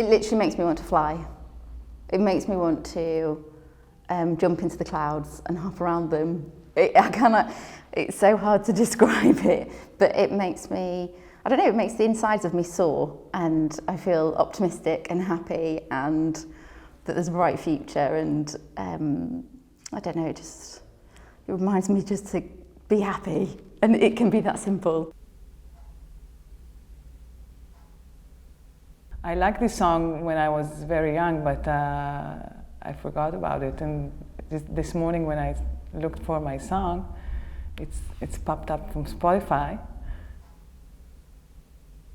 It literally makes me want to fly. It makes me want to jump into the clouds and hop around them. It's so hard to describe it, but it makes me, I don't know, it makes the insides of me soar, and I feel optimistic and happy and that there's a bright future, and I don't know, it reminds me just to be happy, and it can be that simple. I liked this song when I was very young, but I forgot about it. And this morning when I looked for my song, it's popped up from Spotify.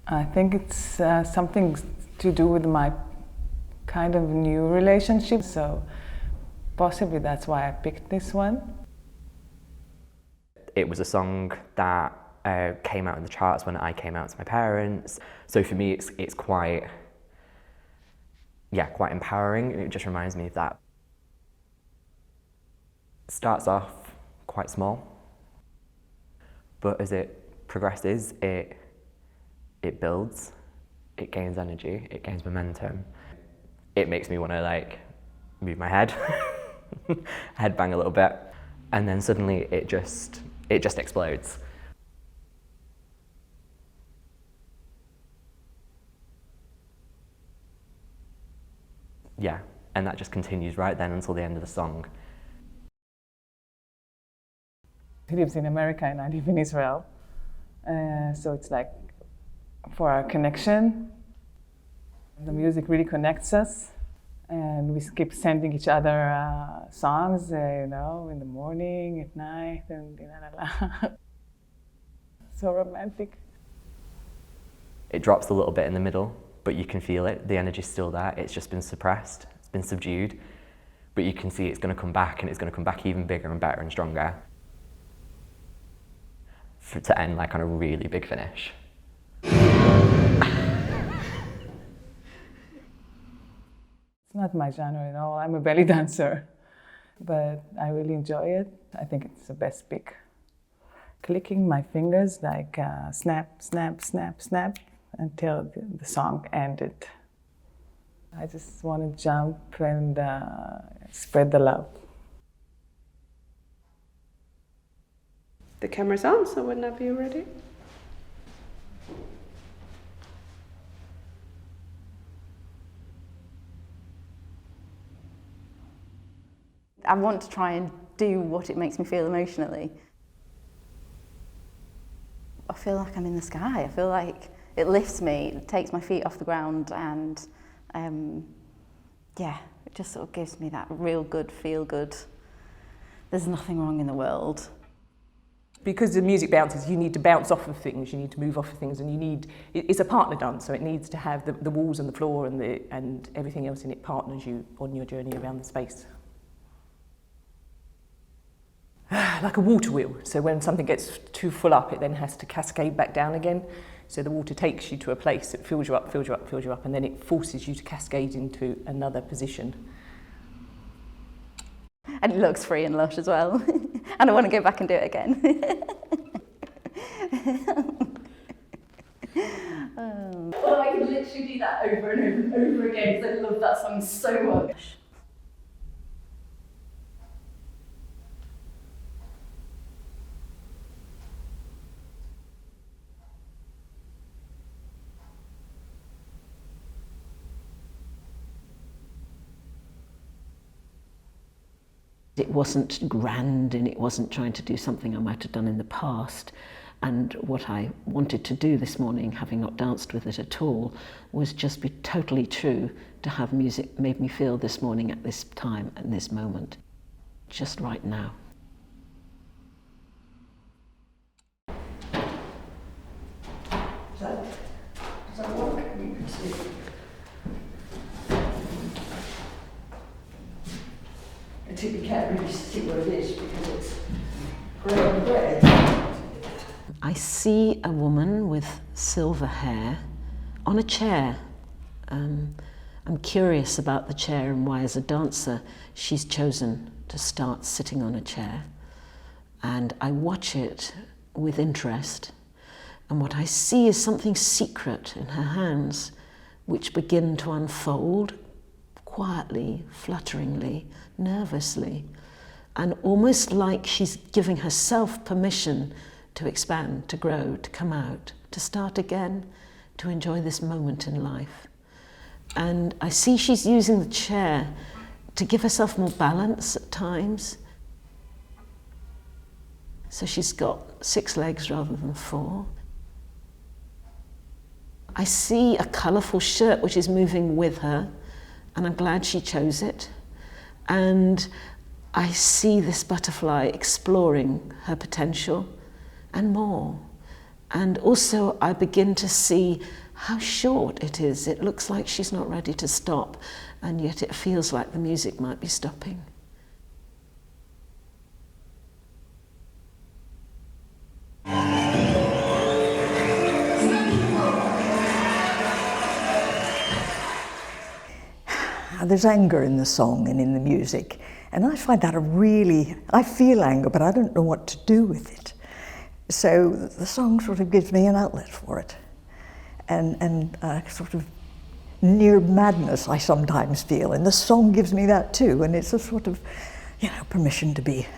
I think it's something to do with my kind of new relationship, so possibly that's why I picked this one. It was a song that came out in the charts when I came out to my parents. So for me, it's quite empowering. It just reminds me of that. It starts off quite small, but as it progresses, it builds, it gains energy, it gains momentum. It makes me want to like move my head, head bang a little bit, and then suddenly it just explodes. Yeah, and that just continues right then until the end of the song. He lives in America and I live in Israel, so it's like for our connection, the music really connects us, and we keep sending each other songs, in the morning, at night, and so romantic. It drops a little bit in the middle, but you can feel it. The energy's still there. It's just been suppressed. It's been subdued, but you can see it's going to come back, and it's going to come back even bigger and better and stronger. To end like on a really big finish. It's not my genre at all. I'm a belly dancer, but I really enjoy it. I think it's the best pick. Clicking my fingers like snap, snap, snap, snap until the song ended. I just want to jump and spread the love. The camera's on, so whenever you're ready. I want to try and do what it makes me feel emotionally. I feel like I'm in the sky. I feel like it lifts me, it takes my feet off the ground, and it just sort of gives me that real good, feel good. There's nothing wrong in the world. Because the music bounces, you need to bounce off of things, you need to move off of things, and it's a partner dance, so it needs to have the walls and the floor and everything else in it partners you on your journey around the space. Like a water wheel, so when something gets too full up, it then has to cascade back down again. So the water takes you to a place, it fills you up, fills you up, fills you up, and then it forces you to cascade into another position. And it looks free and lush as well. And I want to go back and do it again. Well, I could literally do that over and over and over again because I love that song so much. It wasn't grand, and it wasn't trying to do something I might have done in the past. And what I wanted to do this morning, having not danced with it at all, was just be totally true to have music made me feel this morning at this time and this moment, just right now. Does that work? You can see. You can't really see what it is because it's grey on grey. I see a woman with silver hair on a chair. I'm curious about the chair and why, as a dancer, she's chosen to start sitting on a chair. And I watch it with interest. And what I see is something secret in her hands which begin to unfold quietly, flutteringly, nervously, and almost like she's giving herself permission to expand, to grow, to come out, to start again, to enjoy this moment in life. And I see she's using the chair to give herself more balance at times. So she's got 6 legs rather than 4. I see a colourful shirt which is moving with her, and I'm glad she chose it. And I see this butterfly exploring her potential and more. And also I begin to see how short it is. It looks like she's not ready to stop, and yet it feels like the music might be stopping. There's anger in the song and in the music, and I find that I feel anger, but I don't know what to do with it. So the song sort of gives me an outlet for it. And sort of near madness I sometimes feel, and the song gives me that too, and it's a sort of, permission to be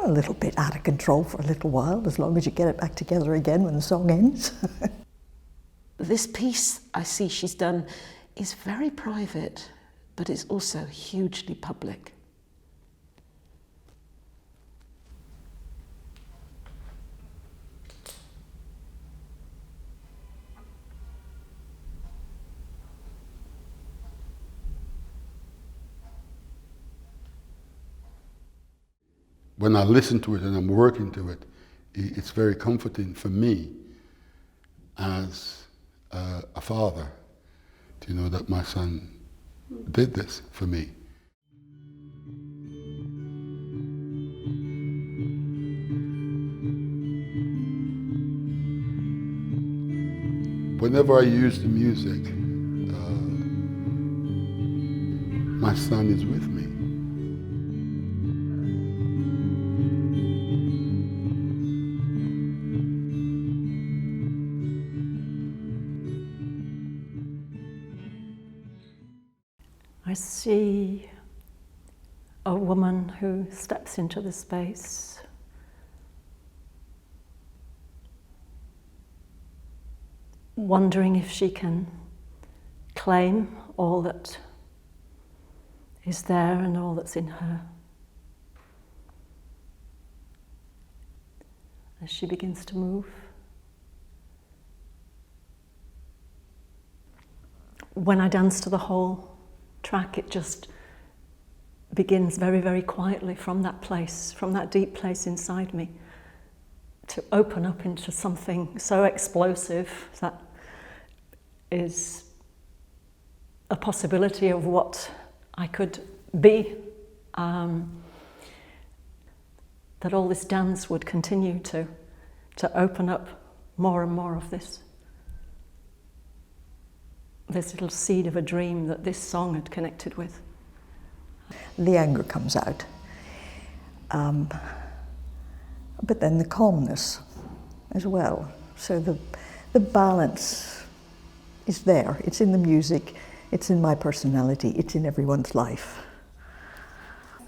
a little bit out of control for a little while, as long as you get it back together again when the song ends. This piece I see she's done is very private, but it's also hugely public. When I listen to it and I'm working to it, it's very comforting for me as a father to know that my son did this for me. Whenever I use the music, my son is with me. I see a woman who steps into the space, wondering if she can claim all that is there and all that's in her. As she begins to move, when I dance to the whole track, it just begins very, very quietly from that place, from that deep place inside me, to open up into something so explosive that is a possibility of what I could be, that all this dance would continue to open up more and more of this little seed of a dream that this song had connected with. The anger comes out, but then the calmness as well. So the balance is there. It's in the music, it's in my personality, it's in everyone's life.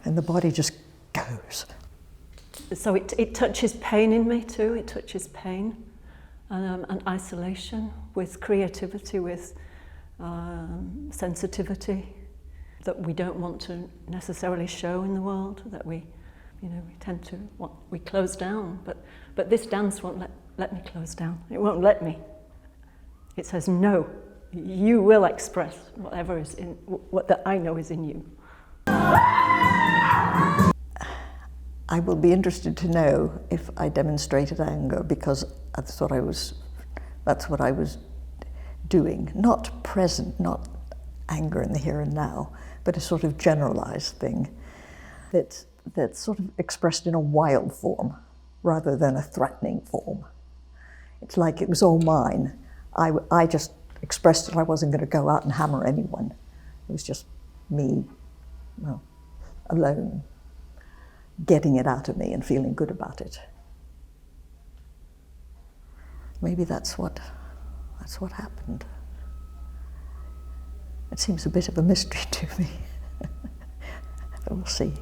And the body just goes. So it touches pain in me too. It touches pain and isolation with creativity, with sensitivity that we don't want to necessarily show in the world, that we tend to we close down, but this dance won't let me close down. It won't let me. It says, no, you will express whatever is in what that I know is in you. I will be interested to know if I demonstrated anger, because that's what I was doing. Not present, not anger in the here and now, but a sort of generalized thing that's sort of expressed in a wild form rather than a threatening form. It's like it was all mine. I just expressed that I wasn't going to go out and hammer anyone. It was just me, alone, getting it out of me and feeling good about it. Maybe that's what happened. It seems a bit of a mystery to me. We'll see.